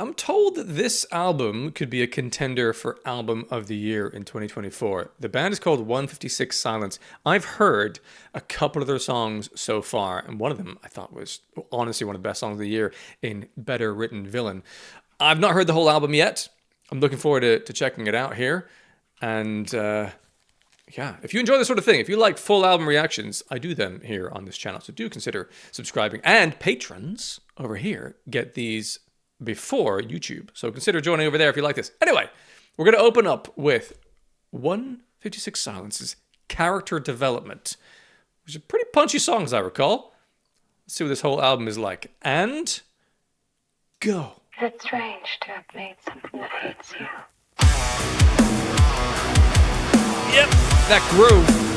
I'm told that this album could be a contender for Album of the Year in 2024. The band is called 156 Silence. I've heard a couple of their songs so far, and one of them I thought was honestly one of the best songs of the year in Better Written Villain. I've not heard the whole album yet. I'm looking forward to checking it out here. And yeah, if you enjoy this sort of thing, if you like full album reactions, I do them here on this channel. So do consider subscribing. And patrons over here get these before YouTube. So consider joining over there if you like this. Anyway, we're going to open up with 156 Silence's Character Development, which is a pretty punchy song as I recall. Let's see what this whole album is like. And go. It's strange to have made something that hates you. Yep, that groove.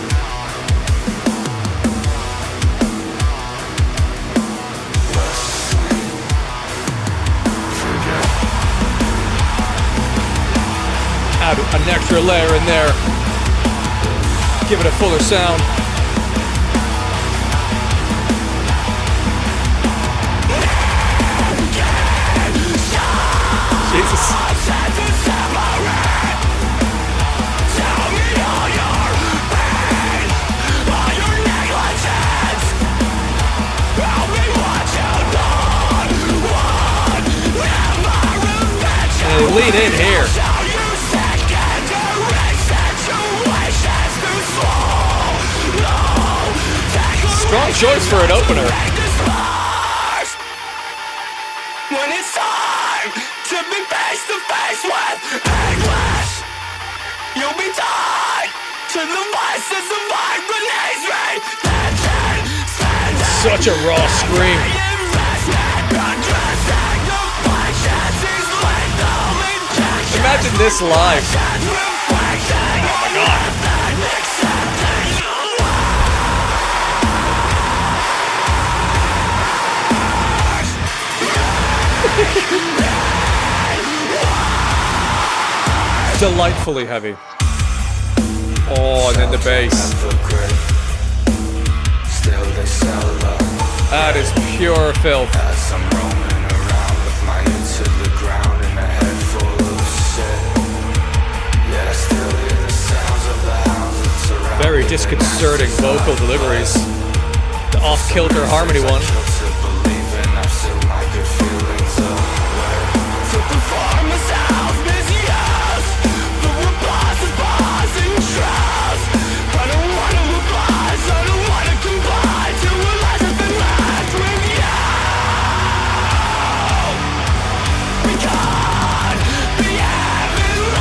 Add an extra layer in there. Give it a fuller sound. Jesus. And lean in here. Strong choice for an opener. When it's time to be face to face with English, you'll be tied to the vices of irony's retention. Such a raw scream. Imagine this live. Oh my god. Delightfully heavy. Oh, and then the bass. That is pure filth. Very disconcerting vocal deliveries. The off-kilter harmony one.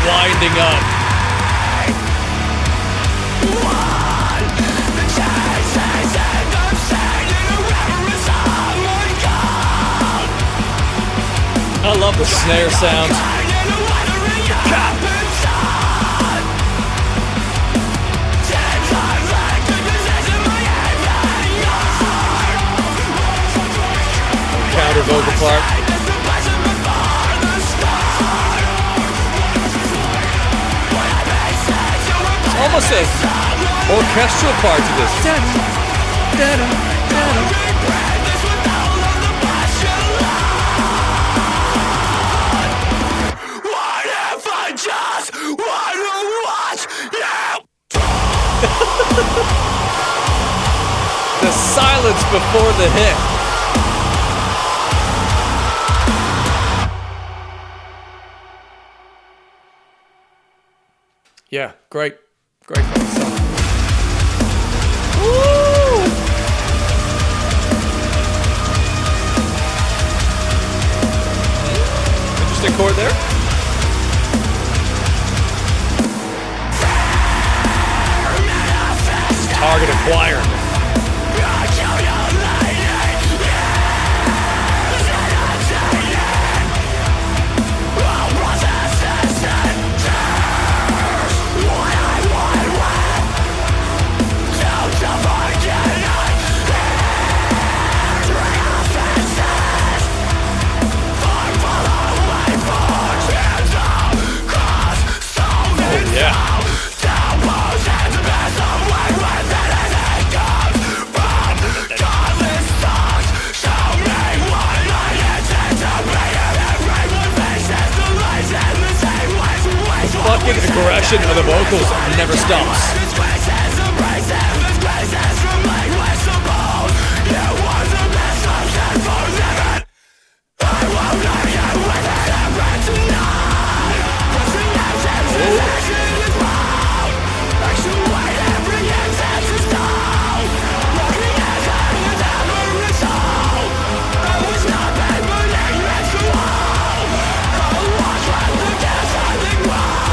Winding up. I love the snare sound. Counter vocal part. Almost an orchestral part to this. What if I just want to watch you? The silence before the hit. Yeah, great. Great fucking song. Woo! Interesting chord there. Targeted choir. Yeah. fucking aggression of the vocals never stops.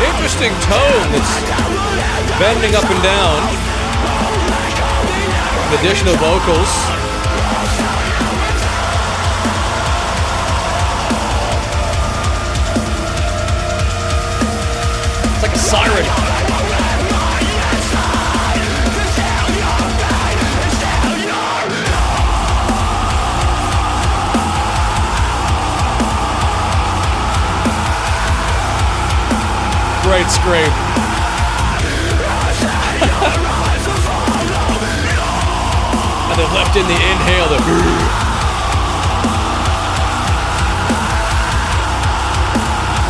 Interesting tone that's bending up and down. Additional vocals. It's like a siren. Great scream. And then left in the inhale.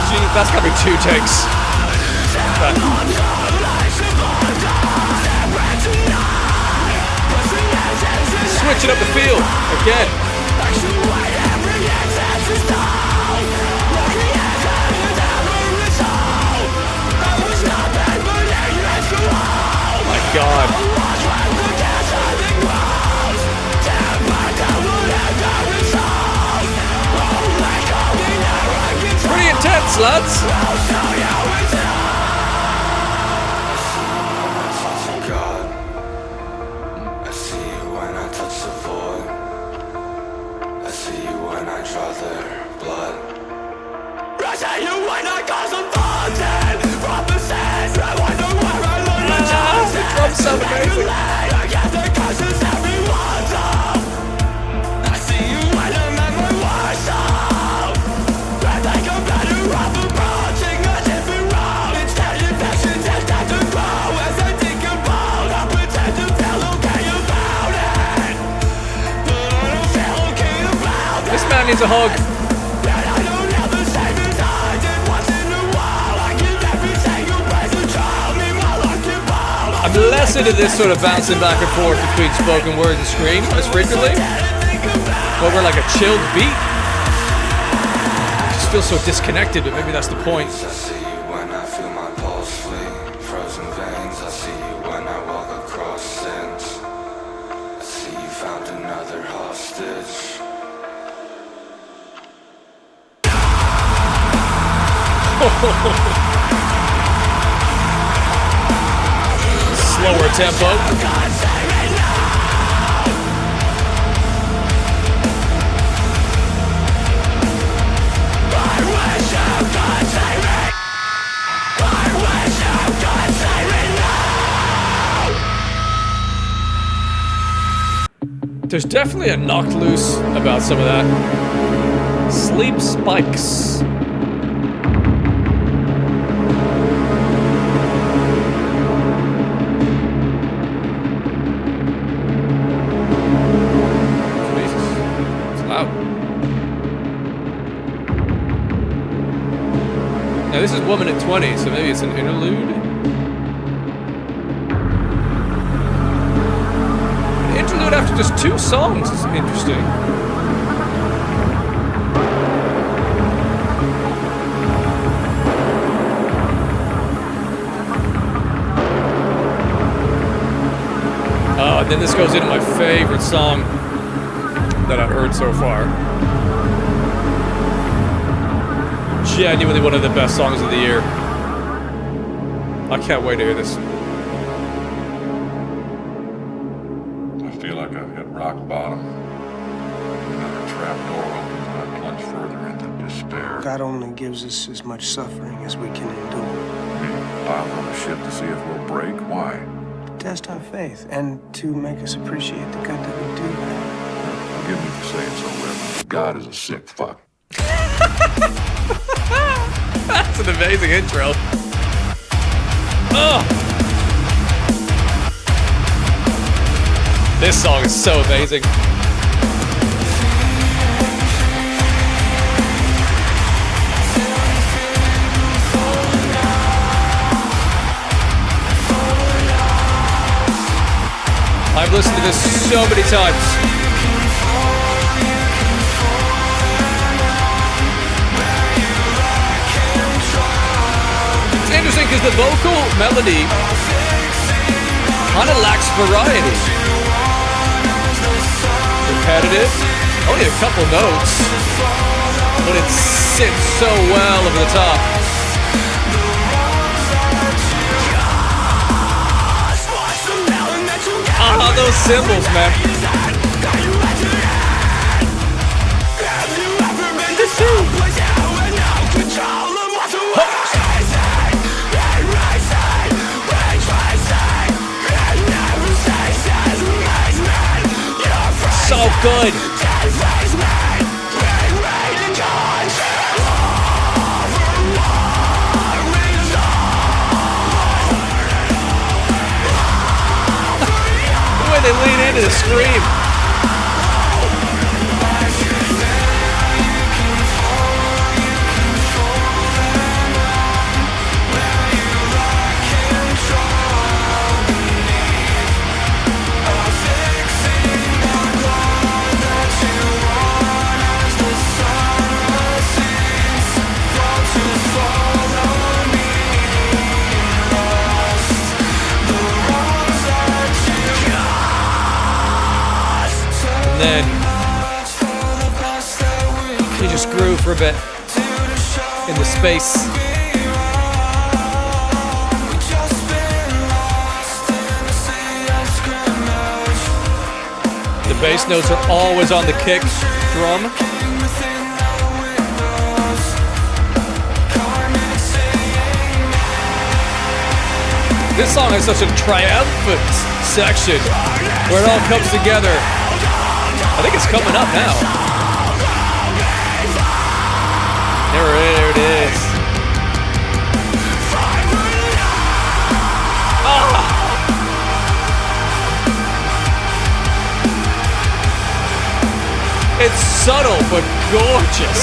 Gee, that's gotta be 2 takes. Switching up the field again. Oh my God. Pretty intense, lads. The drums sound amazing. This man needs a hug. I'm less into this sort of bouncing back and forth between spoken word and scream as frequently. Over like a chilled beat. I just feel so disconnected, but maybe that's the point. I see you when I feel my pulse flee. Frozen veins, I see you when I walk across sins. I see you found another hostage. Slower tempo. There's definitely a knocked loose about some of that. Sleep spikes. Now this is Woman at 20, so maybe it's an interlude. An interlude after just 2 songs is interesting. And then this goes into my favorite song that I've heard so far. Genuinely one of the best songs of the year. I can't wait to hear this. I feel like I've hit rock bottom. Another trap door opens and I plunge further into despair. God only gives us as much suffering as we can endure. Piled on the ship to see if we'll break. Why? To test our faith and to make us appreciate the good that we do have. Forgive me for saying so, Reverend. God is a sick fuck. That's an amazing intro. Oh. This song is so amazing. I've listened to this so many times. It's interesting because the vocal melody kind of lacks variety. Repetitive, only a couple notes, but it sits so well over the top. Ah, those cymbals, man. So good. The way they lean into the scream. Then you just groove for a bit in the space. The bass notes are always on the kick drum. This song has such a triumphant section where it all comes together. I think it's coming up now. There it is. Ah! It's subtle but gorgeous.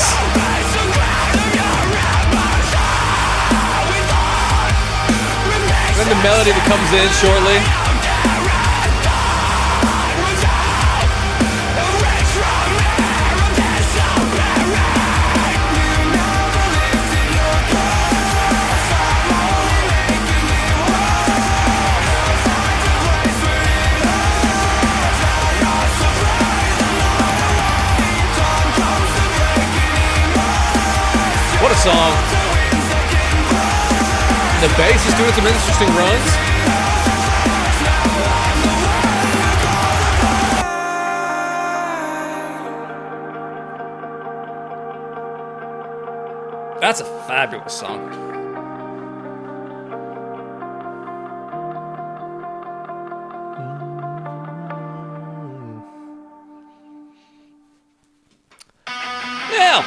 Then the melody that comes in shortly. What a song. The bass is doing some interesting runs. That's a fabulous song. Now,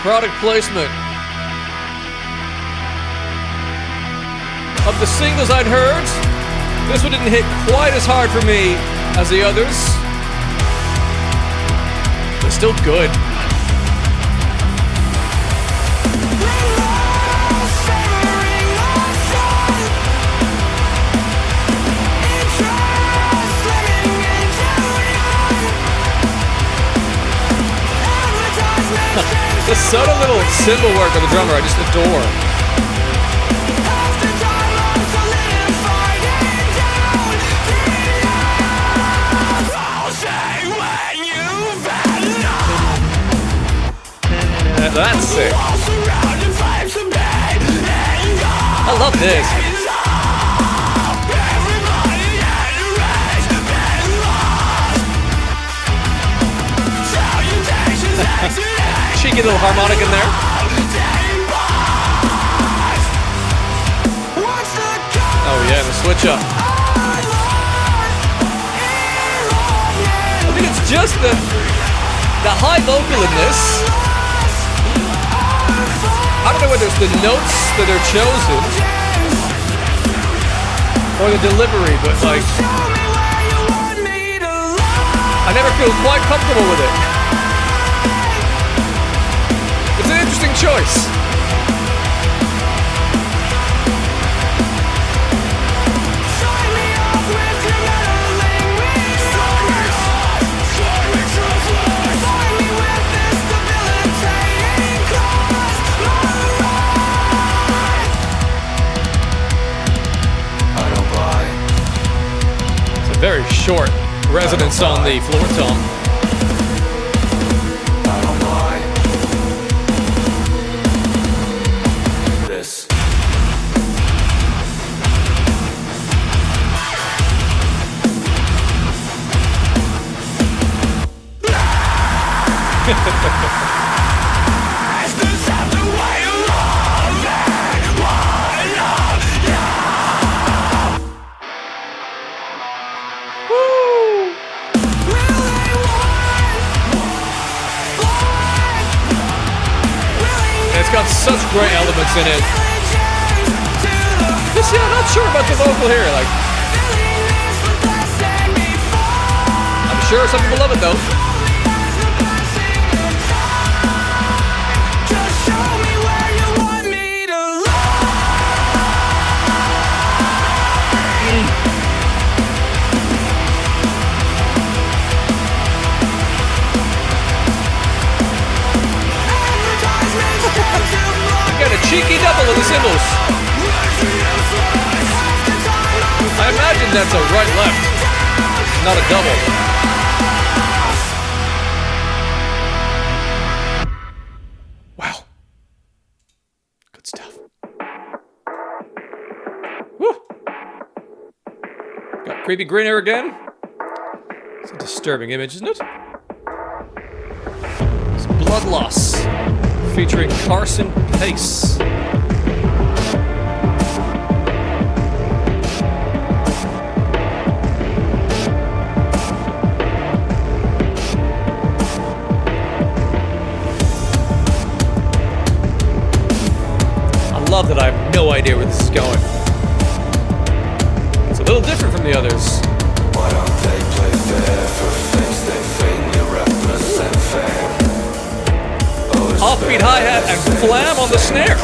product placement. Of the singles I'd heard, this one didn't hit quite as hard for me as the others, but still good. The subtle little cymbal work of the drummer I just adore. That's sick. I love this. Cheeky little harmonic in there. Oh yeah, the switch up. I think it's just the high vocal in this. I don't know whether it's the notes that are chosen or the delivery, but like, I never feel quite comfortable with it. It's an interesting choice. short resonance on the floor tom. I don't mind this. It's got such great elements in it. Just, yeah, not sure about the vocal here. Like, I'm sure some people love it though. Got a cheeky double of the cymbals. I imagine that's a right-left, not a double. Wow. Good stuff. Woo. Got creepy grin here again. It's a disturbing image, isn't it? It's Blood Loss, featuring Carson Pace. I love that I have no idea where this is going. It's a little different from the others. Why don't they play fair for things they vainly represent fame? Offbeat hi-hat and flam on the snare.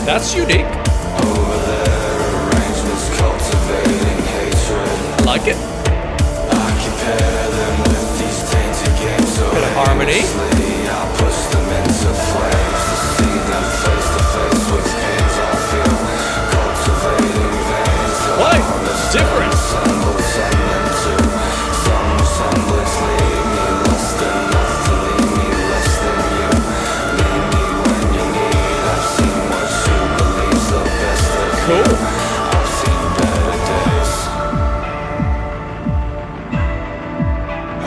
That's unique. Over their arrangements cultivating hatred. I like it. I compare them with these tainted games so Bit of harmony. aimlessly I push them into flames to see them face to face with pains I feel. Cultivating veins to Why? harvest Different. resemble, send them to some resemblance. Leave me less than nothing, leave me less than you. Leave me when you need. I've seen what you believe's the best of you. Cool. I've seen better days.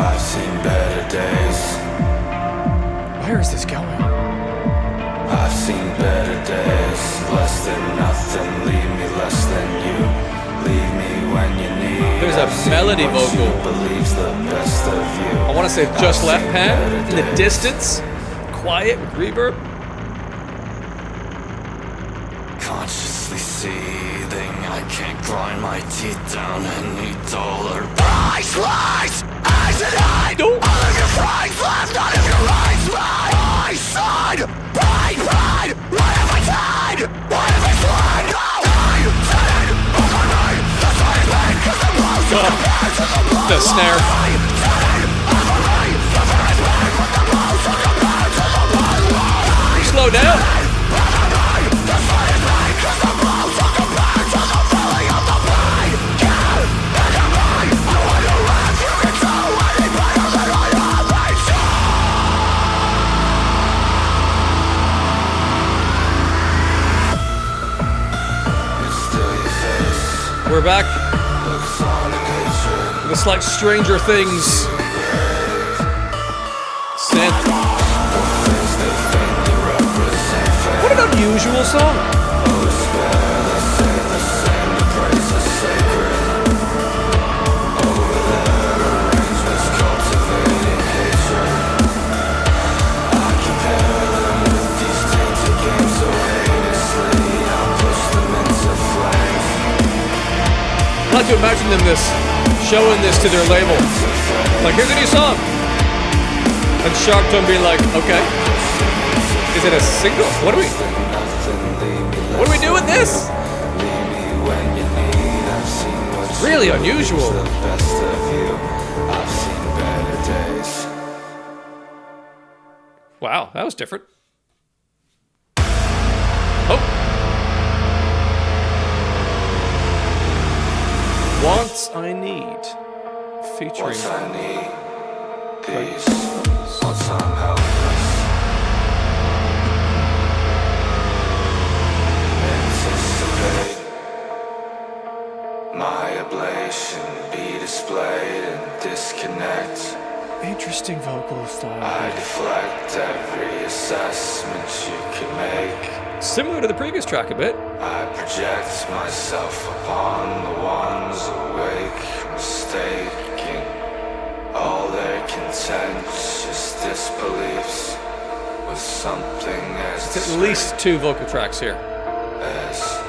I've seen better days. Where is this going? I've seen better days. Less than nothing, leave me less than you. Leave me when you need. There's a I've seen melody what vocal. you believe's the best of you. I want to say just I've left seen pan better in the days. distance. Quiet with reverb. Consciously seething, I can't grind my teeth down any dollar. Rise, rise, eyes and hide. No. All of your friends left, none of your rights. My side, pride, pride. What have I tried? What have I tried? No. The snare. Slow down. We're back. The slight Stranger Things synth. What an unusual song. I like to imagine them showing this to their label. Like, here's a new song. And Sharp Tone being like, okay. Is it a single? What do we do with this? It's really unusual. Wow, that was different. Oh. Wants I Need, featuring Wants I need these. Wants I'm helpless. Anticipate my ablation be displayed and disconnect. interesting vocal I style. deflect every assessment you could make. Similar to the previous track a bit. I project myself upon the ones awake, mistaking all their contentious disbeliefs with something as It's at least 2 vocal tracks here. as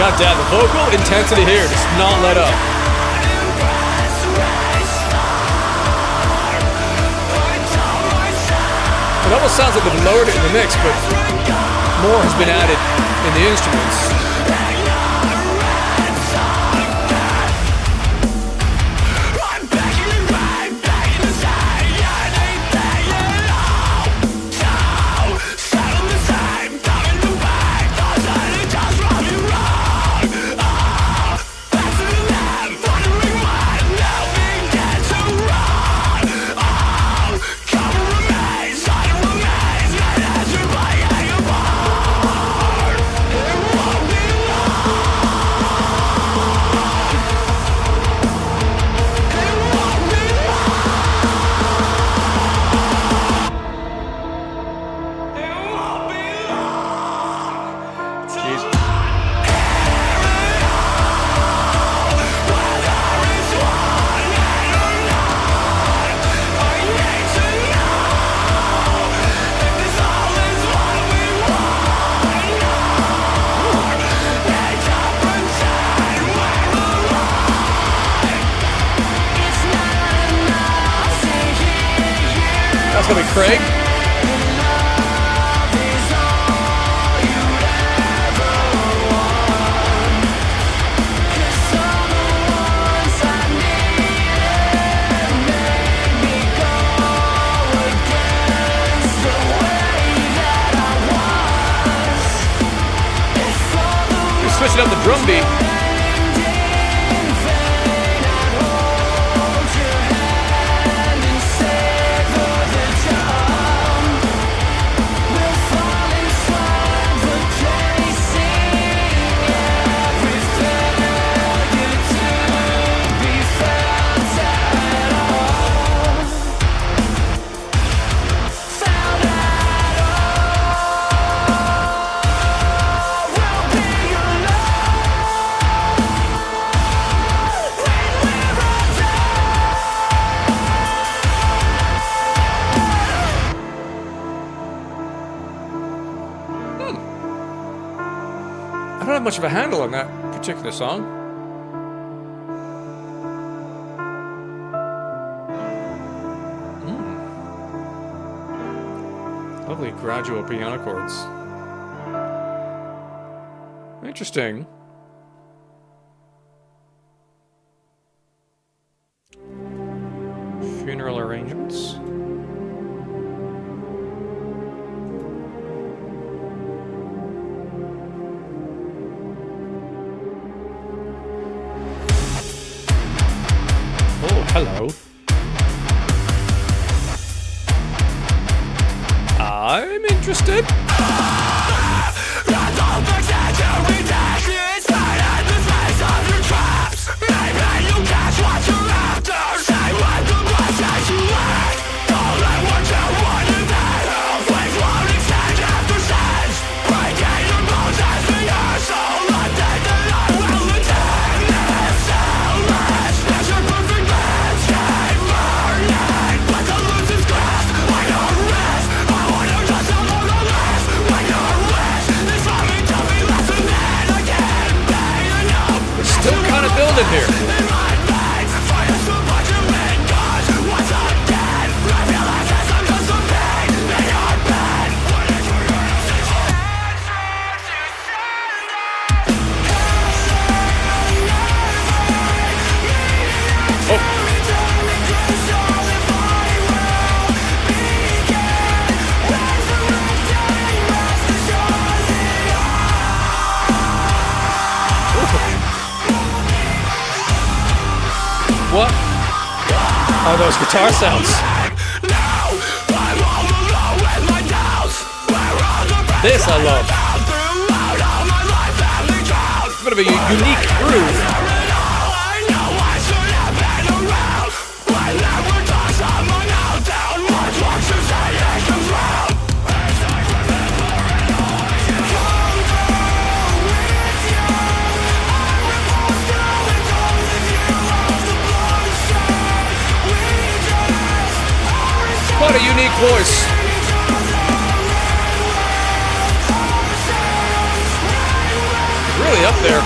God damn, the vocal intensity here does not let up. It almost sounds like they've lowered it in the mix, but more has been added in the instruments. That's gonna be Craig. We're switching up the drum beat. I don't have much of a handle on that particular song. Lovely gradual piano chords. Interesting. Funeral arrangements. Hello. I'm interested. Oh, those guitar sounds. This I love. Bit of a unique groove. What a unique voice. Really up there.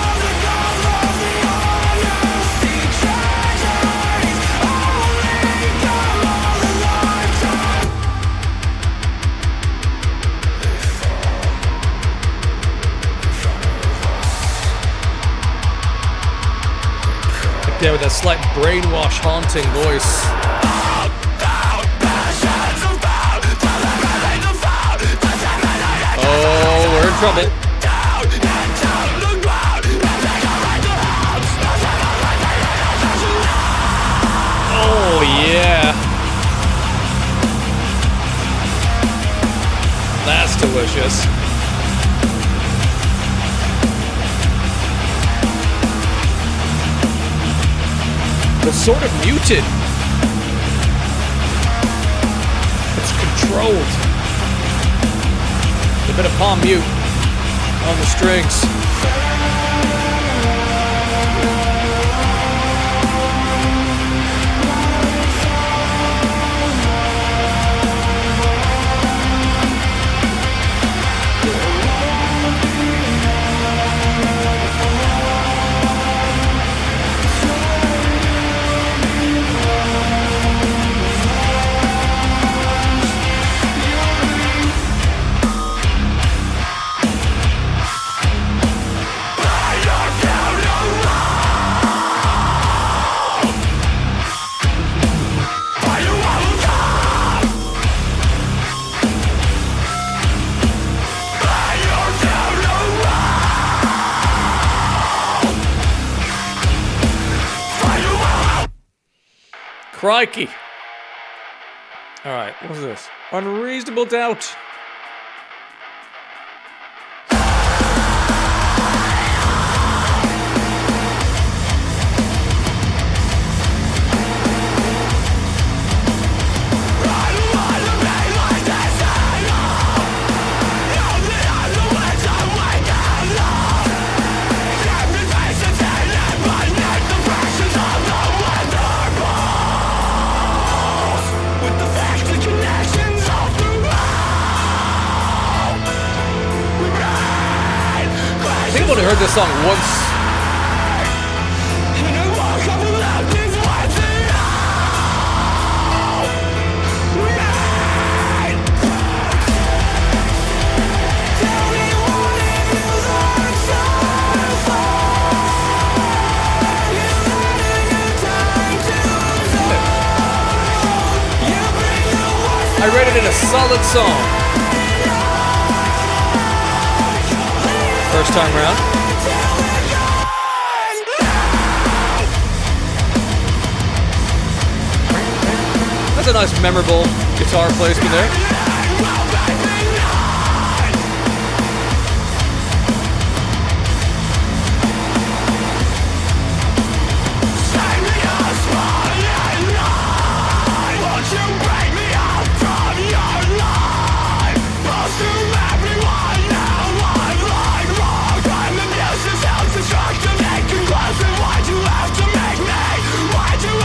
Again with that slight brainwash haunting voice. Oh, we're in trouble. Oh, yeah. That's delicious. It's sort of muted. It's controlled. A bit of palm mute on the strings. Crikey. All right, what's this? Unreasonable Doubt. I've only heard this song once. I rated it a solid song. First time around. That's a nice, memorable guitar placement there.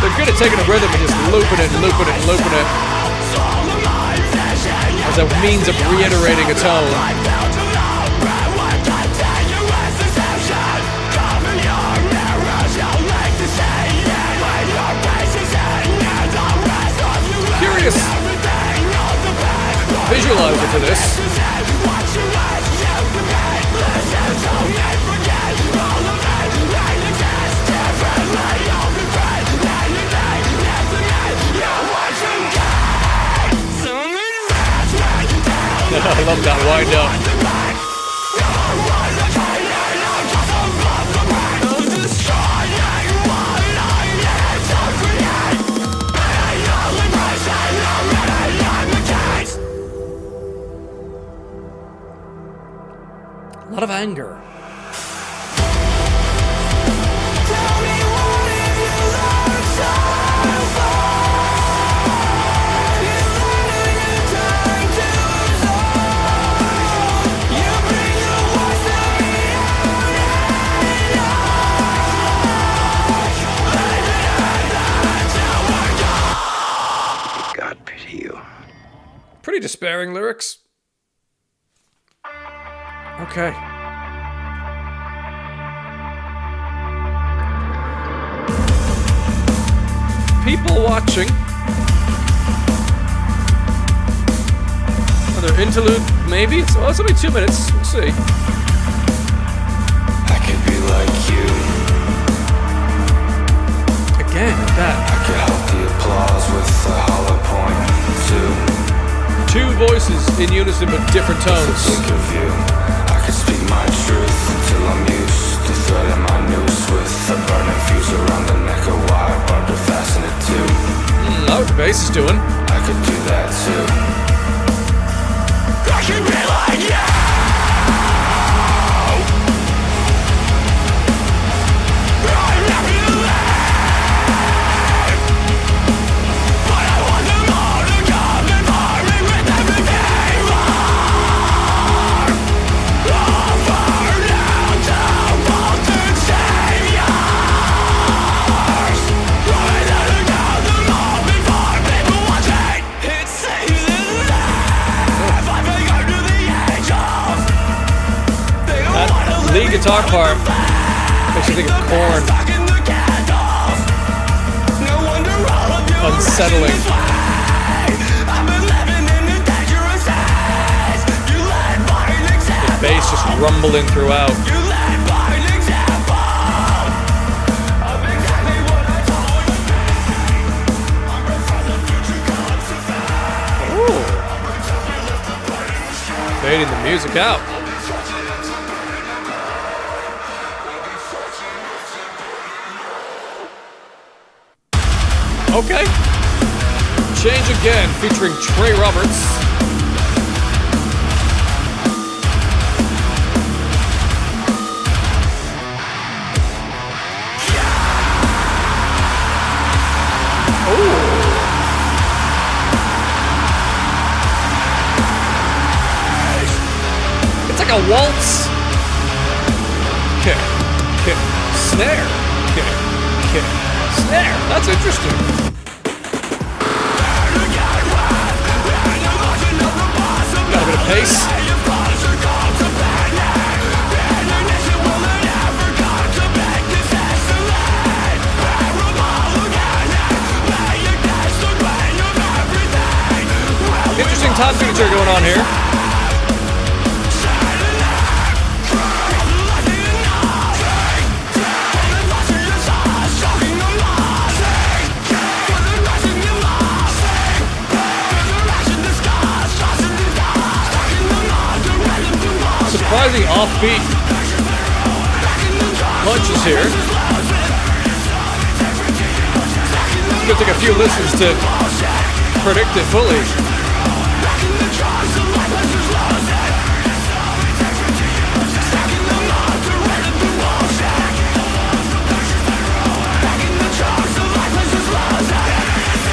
They're good at taking a rhythm and just looping it and looping it and looping it as a means of reiterating a tone. Curious visualizer for this. I love that wind up. lot of anger. Pretty despairing lyrics. Okay. People watching. Another interlude, maybe? It's only 2 minutes. We'll see. I could be like you. Again, that. I could help the applause with a hollow point, too. Two voices in unison but different tones. Think of you. I could speak my truth till I'm used to threading my noose with a burning fuse around the neck of wire barbed to fasten it to. Know what the bass is doing. I could do that too. I could be like you. I'm happy to live, but I want them all to come and bar me with everything wrong. Over now to vaulted saviors. Right out to count them all before people watching. It saves his life. I think I'm to the angels. They don't That wanna let lead me guitar go part with the makes you think of Korn. Unsettling. The bass just rumbling throughout. Ooh. Fading the music out. Okay. Change Again, featuring Trae Roberts. It's like a waltz. Kick, kick, snare, kick, kick, snare. That's interesting. Got a bit of pace. Interesting time signature going on here. Surprising offbeat punches here. It's gonna take a few listens to predict it fully.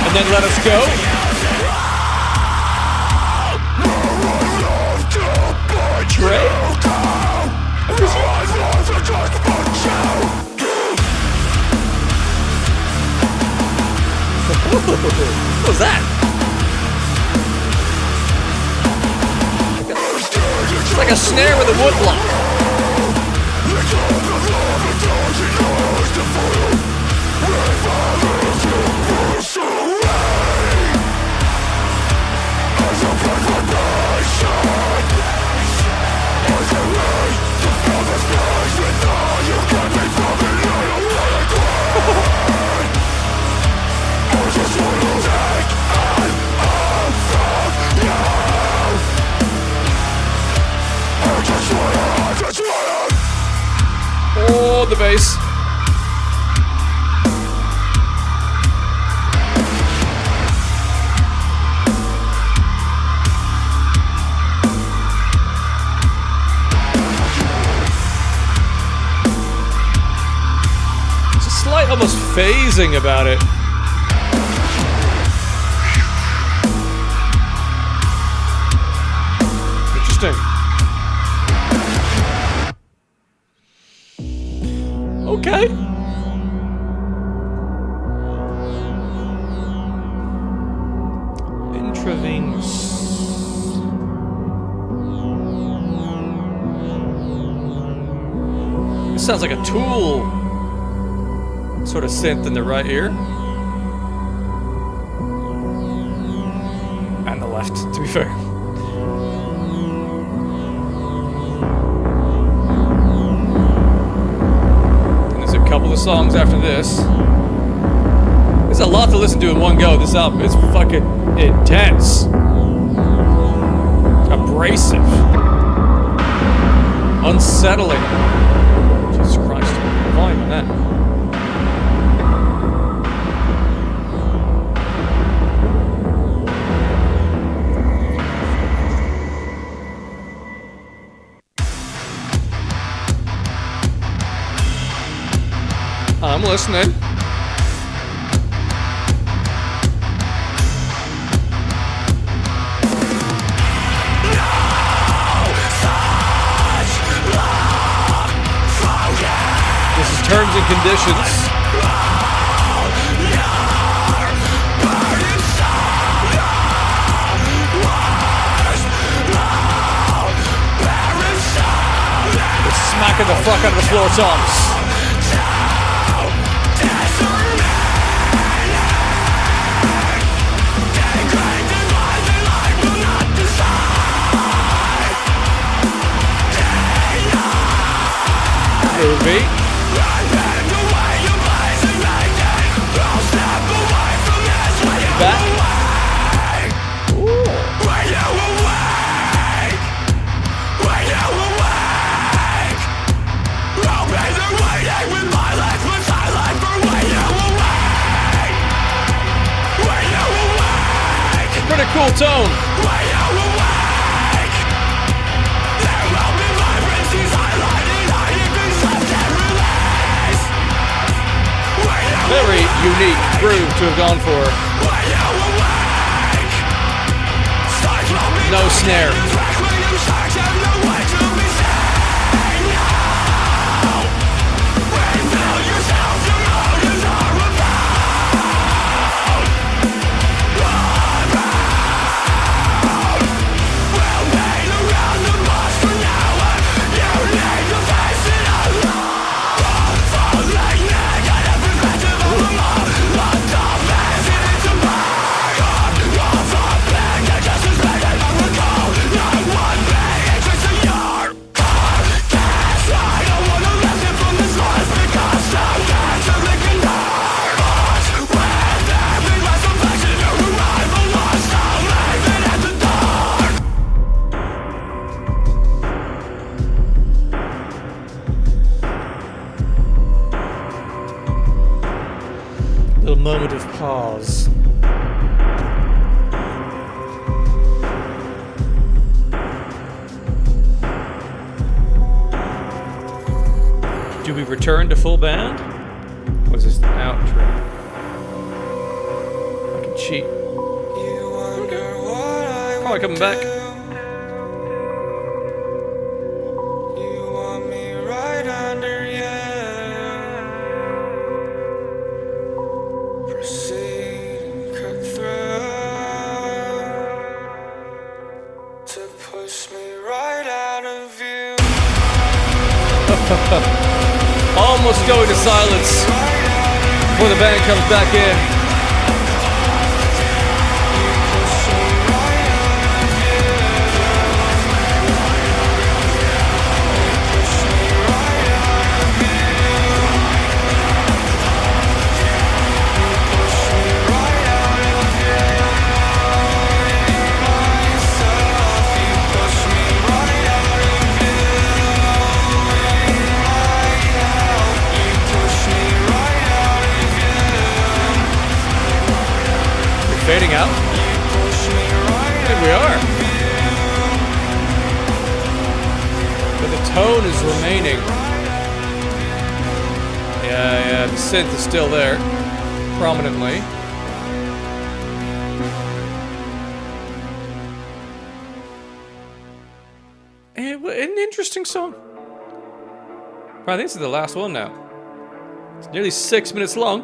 And then Let Us Go. Trae? What was that? It's like a snare with a wood block. Oh, the bass. phasing about it. Interesting. Okay. Intravenous. This sounds like a Tool sort of synth in the right ear. And the left, to be fair. And there's a couple of songs after this. There's a lot to listen to in one go. This album is fucking intense. Abrasive. Unsettling. Jesus Christ. The volume on that. I'm listening. This is Terms and Conditions. It's smacking the fuck out of the floor toms. Movie. Back. Ooh. Pretty cool tone. Very unique groove to have gone for. No snare. Little moment of pause. Do we return to full band? Was this the outro? I can cheat. Probably coming back. Almost going to silence before the band comes back in. Fading out? I think we are. But the tone is remaining. Yeah, the synth is still there, prominently. And an interesting song. I think this is the last one now. It's nearly 6 minutes long.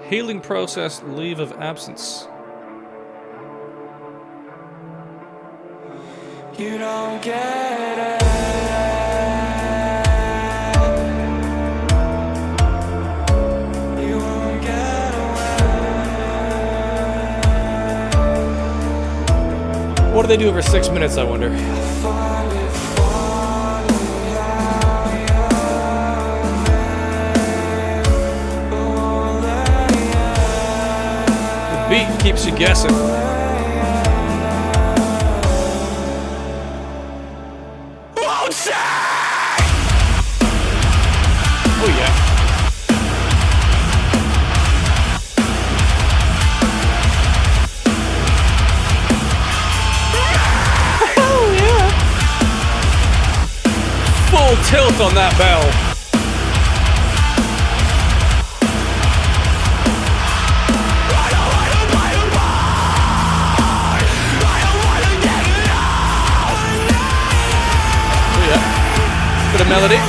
Healing Process, Leave of Absence. You don't get it. You won't get away. What do they do over 6 minutes, I wonder? The beat keeps you guessing. Oh yeah. Oh yeah. Full tilt on that bell. Oh yeah. Bit of melody.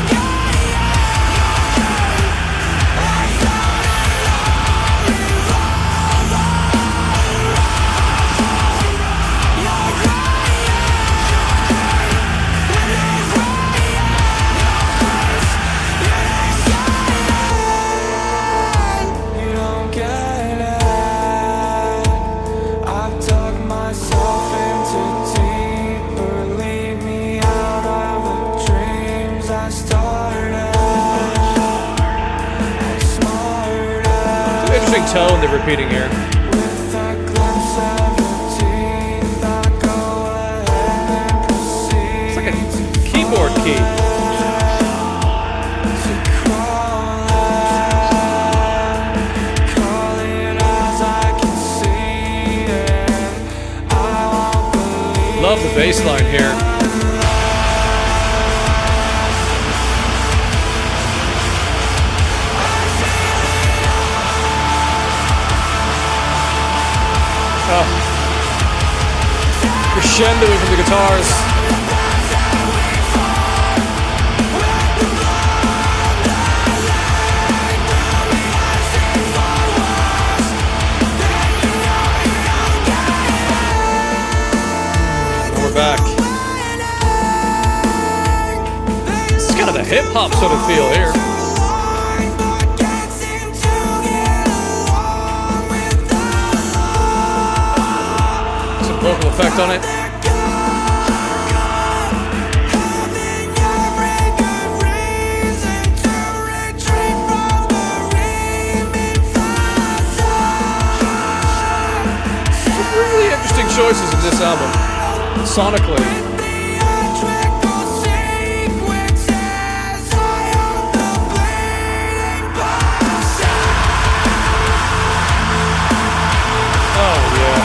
Tone they're repeating here. It's like a keyboard key. Love the bass line here. Crescendoing from the guitars. And we're back. It's kind of a hip hop sort of feel here. Vocal effect on it. Some really interesting choices in this album, sonically. Oh yeah.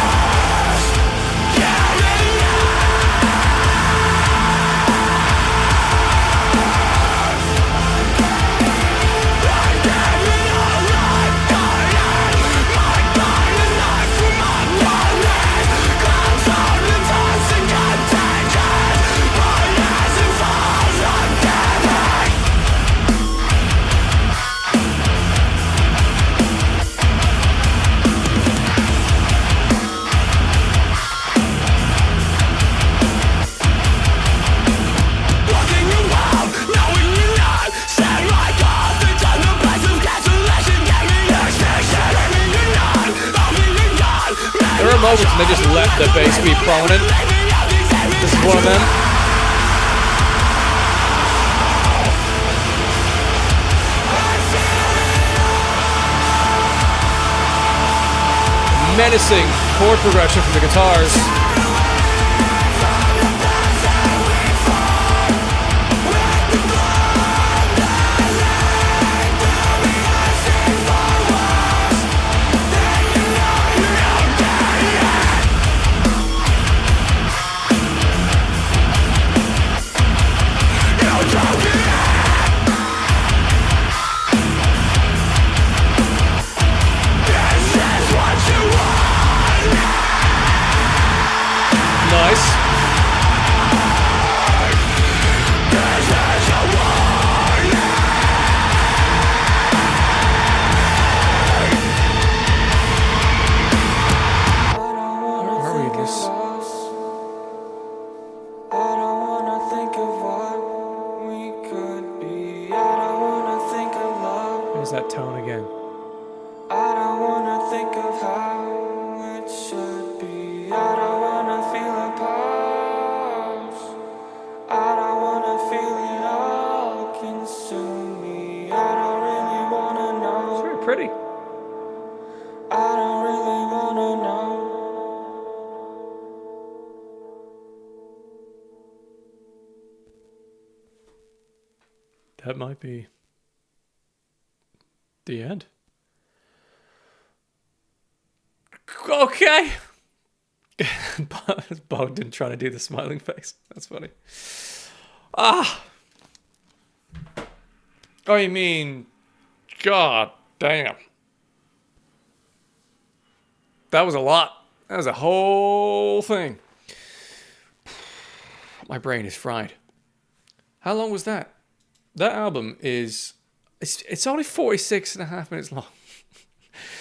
Moments and they just let the bass be prominent. This is one of them. Menacing chord progression from the guitars. nice. There's that tone again. I don't wanna think of how it should be. I don't wanna feel a pulse. I don't wanna feel it all consume me. I don't really wanna know. It's very pretty. I don't really wanna know. That might be the end. Okay. Bogdan trying to do the smiling face. That's funny. I mean, god damn. That was a lot. That was a whole thing. My brain is fried. How long was that? That album is... It's only 46.5 minutes long.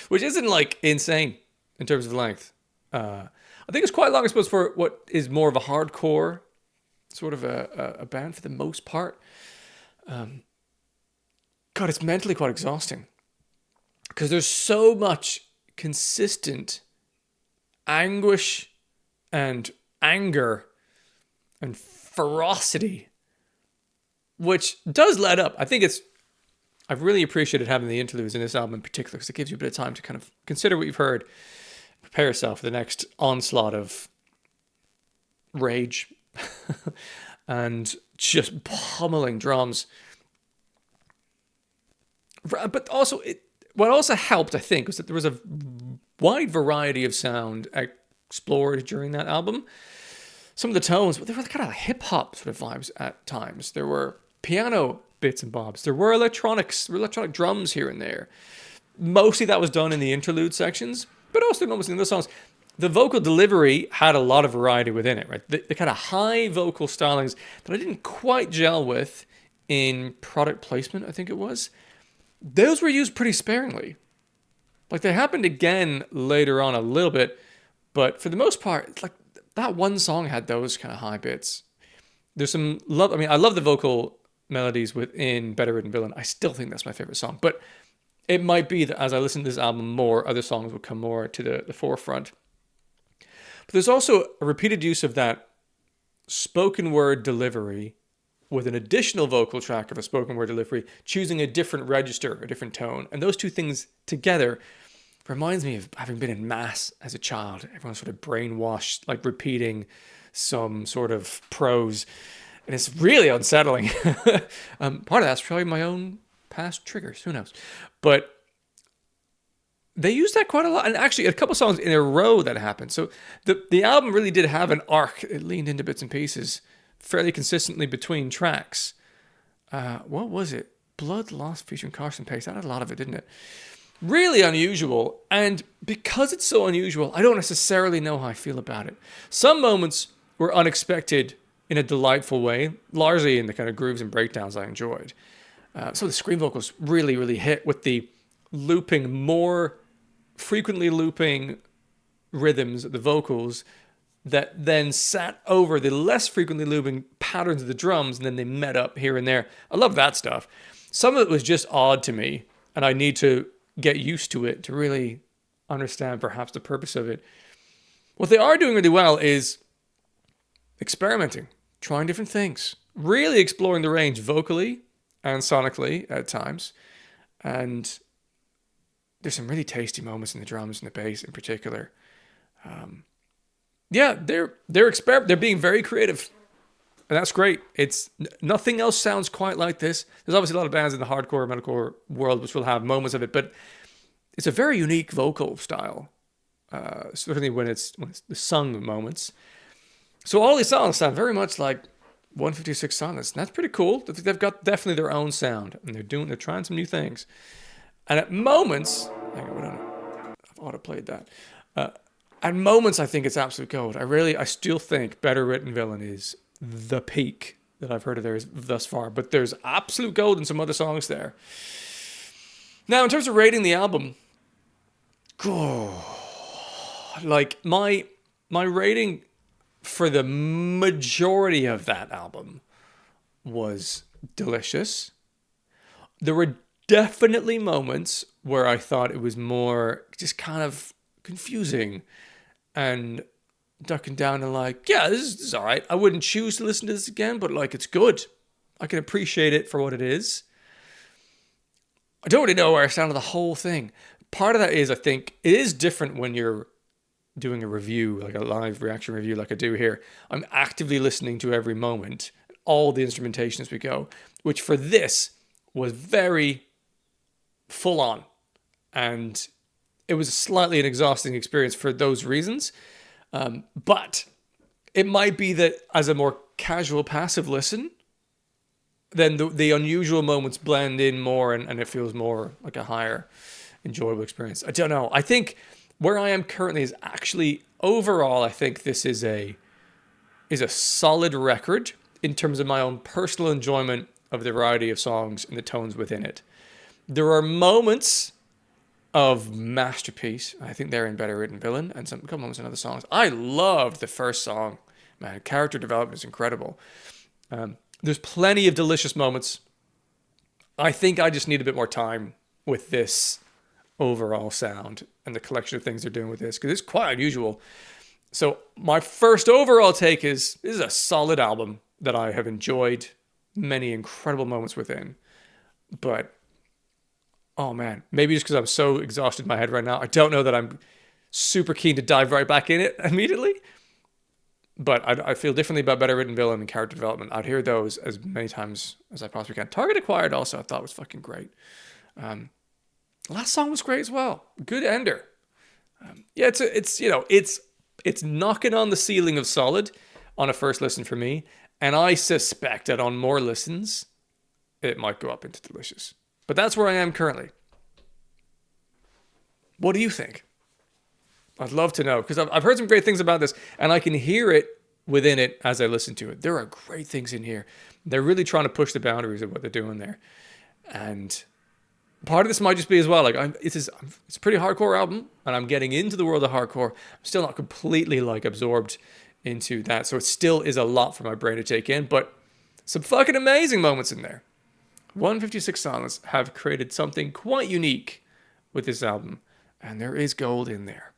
Which isn't, like, insane in terms of length. I think it's quite long, I suppose, for what is more of a hardcore sort of a band for the most part. God, it's mentally quite exhausting. Because there's so much consistent anguish and anger and ferocity, which does let up. I think I've really appreciated having the interludes in this album in particular because it gives you a bit of time to kind of consider what you've heard, prepare yourself for the next onslaught of rage and just pummeling drums. But also, what also helped, I think, was that there was a wide variety of sound explored during that album. Some of the tones, they were kind of hip-hop sort of vibes at times. There were piano bits and bobs. There were electronic drums here and there. Mostly that was done in the interlude sections, but also almost in the songs. The vocal delivery had a lot of variety within it, right? The kind of high vocal stylings that I didn't quite gel with in product placement, I think it was. Those were used pretty sparingly. Like, they happened again later on a little bit, but for the most part, it's like that one song had those kind of high bits. There's some love. I mean, I love the vocal melodies within Better Written Villain. I still think that's my favorite song, but it might be that as I listen to this album more, other songs will come more to the forefront. But there's also a repeated use of that spoken word delivery with an additional vocal track of a spoken word delivery, choosing a different register, a different tone. And those two things together reminds me of having been in mass as a child. Everyone's sort of brainwashed, like repeating some sort of prose. And it's really unsettling. Part of that's probably my own past triggers. Who knows? But they used that quite a lot. And actually, a couple songs in a row that happened. So the album really did have an arc. It leaned into bits and pieces fairly consistently between tracks. What was it? Blood Lost featuring Carson Pace. That had a lot of it, didn't it? Really unusual. And because it's so unusual, I don't necessarily know how I feel about it. Some moments were unexpected in a delightful way, largely in the kind of grooves and breakdowns I enjoyed. So the scream vocals really, really hit with the looping, more frequently looping rhythms of the vocals that then sat over the less frequently looping patterns of the drums, and then they met up here and there. I love that stuff. Some of it was just odd to me, and I need to get used to it to really understand perhaps the purpose of it. What they are doing really well is experimenting, trying different things, really exploring the range vocally and sonically at times. And there's some really tasty moments in the drums and the bass in particular. They're being very creative, and that's great. It's nothing else sounds quite like this. There's obviously a lot of bands in the hardcore metalcore world which will have moments of it, but it's a very unique vocal style. Certainly when it's the sung moments. So all these songs sound very much like 156 Silence, and that's pretty cool. They've got definitely their own sound, and they're trying some new things. And at moments, hang on, I've auto-played that. At moments, I think it's absolute gold. I still think Better Written Villain is the peak that I've heard of theirs thus far. But there's absolute gold in some other songs there. Now, in terms of rating the album, like my rating for the majority of that album was delicious. There were definitely moments where I thought it was more just kind of confusing and ducking down and like, yeah, this is all right. I wouldn't choose to listen to this again, but like, it's good. I can appreciate it for what it is. I don't really know where I stand on the whole thing. Part of that is, I think it is different when you're doing a review, like a live reaction review like I do here. I'm actively listening to every moment, all the instrumentation as we go, which for this was very full on. And it was slightly an exhausting experience for those reasons. But it might be that as a more casual, passive listen, then the unusual moments blend in more and it feels more like a higher enjoyable experience. I don't know. I think where I am currently is actually overall, I think this is a solid record in terms of my own personal enjoyment of the variety of songs and the tones within it. There are moments of masterpiece. I think they're in Better Written Villain and some couple moments in other songs. I loved the first song. Man, character development is incredible. There's plenty of delicious moments. I think I just need a bit more time with this overall sound and the collection of things they're doing with this, because it's quite unusual. So my first overall take is, this is a solid album that I have enjoyed many incredible moments within. But, oh man, maybe just because I'm so exhausted in my head right now, I don't know that I'm super keen to dive right back in it immediately. But I feel differently about Better Written Villain and character development. I'd hear those as many times as I possibly can. Target Acquired also I thought was fucking great. Last song was great as well. Good ender. Yeah, it's knocking on the ceiling of solid on a first listen for me. And I suspect that on more listens, it might go up into delicious. But that's where I am currently. What do you think? I'd love to know, because I've heard some great things about this, and I can hear it within it as I listen to it. There are great things in here. They're really trying to push the boundaries of what they're doing there. And part of this might just be as well, like, it's a pretty hardcore album, and I'm getting into the world of hardcore. I'm still not completely, like, absorbed into that, so it still is a lot for my brain to take in, but some fucking amazing moments in there. 156 Silence have created something quite unique with this album, and there is gold in there.